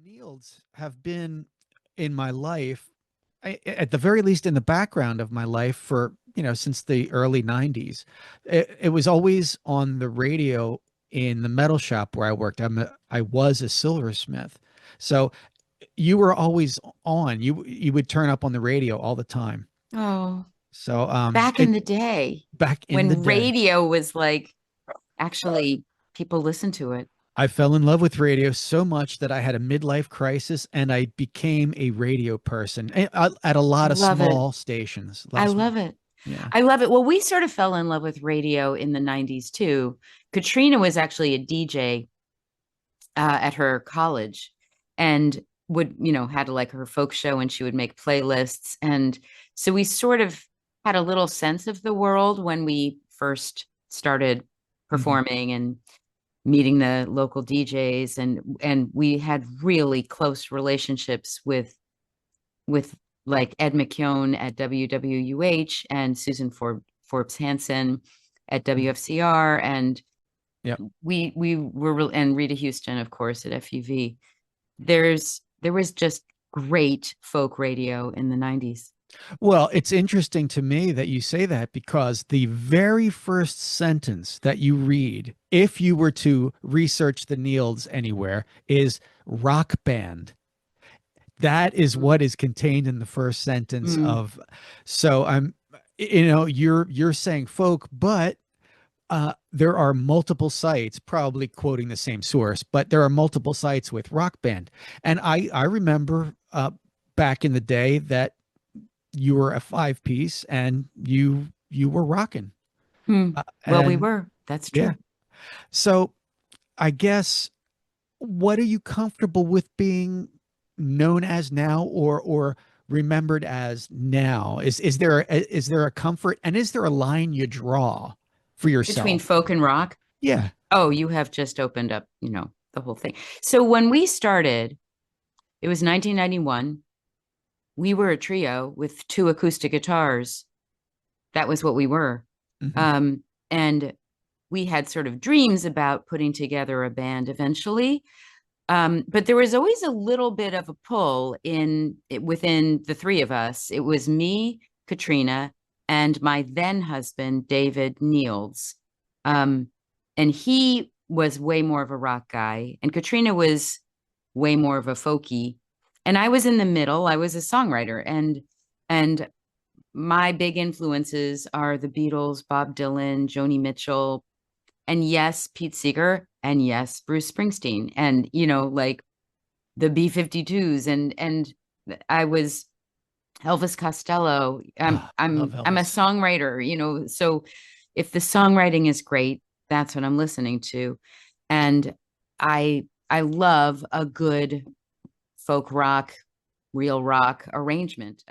Nields have been in my life, at the very least in the background of my life for, since the early 90s. It was always on the radio in the metal shop where I worked. I was a silversmith. So you were always on. You would turn up on the radio all the time. Oh, So back in it the day back in the when day. radio was like actually people listened to it. I fell in love with radio so much that I had a midlife crisis and I became a radio person at a I lot of love it. small stations. A lot I of small. love it. Yeah. I love it. Well, we sort of fell in love with radio in the 90s too. Katrina was actually a DJ at her college and would, had like her folk show and she would make playlists. And so we sort of had a little sense of the world when we first started Hmm. performing and meeting the local DJs, and we had really close relationships with like Ed McKeown at WWUH and Susan Forbes Hansen at WFCR, and Yep. we were, and Rita Houston, of course, at FUV. There was just great folk radio in the 90s. Well, it's interesting to me that you say that because the very first sentence that you read, if you were to research the Nields anywhere, is rock band. That is what is contained in the first sentence Mm. of. So you're saying folk, but there are multiple sites, probably quoting the same source, but there are multiple sites with rock band. And I remember back in the day that you were a five piece and you were rocking. Hmm. Well, we And were. That's yeah. true. So I guess, what are you comfortable with being known as now, or remembered as now? Is there a comfort, and is there a line you draw for Between yourself? folk and rock. Yeah. Oh, you have just opened up, the whole thing. So when we started, it was 1991. We were a trio with two acoustic guitars. That was what we were. Hmm. And we had sort of dreams about putting together a band eventually. But there was always a little bit of a pull within the three of us. It was me, Katrina, and my then husband, David Nields. Um, and he was way more of a rock guy, and Katrina was way more of a folky. And I was in the middle. I was a songwriter, and my big influences are the Beatles, Bob Dylan, Joni Mitchell, and yes, Pete Seeger, and yes, Bruce Springsteen, and like the B-52s, and I was Elvis Costello. I'm Ah, love I'm I'm a Elvis. songwriter, so if the songwriting is great, that's what I'm listening to. And I love a good folk rock, real rock arrangement.